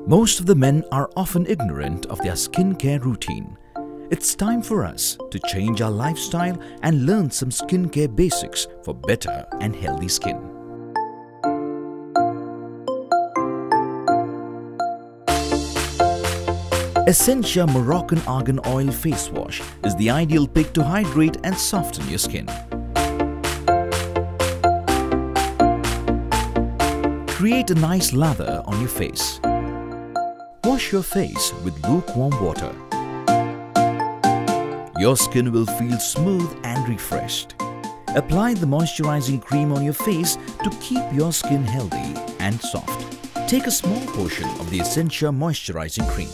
Most of the men are often ignorant of their skincare routine. It's time for us to change our lifestyle and learn some skincare basics for better and healthy skin. Essentia Moroccan Argan Oil Face Wash is the ideal pick to hydrate and soften your skin. Create a nice lather on your face. Wash your face with lukewarm water. Your skin will feel smooth and refreshed. Apply the moisturizing cream on your face to keep your skin healthy and soft. Take a small portion of the Essentia moisturizing cream.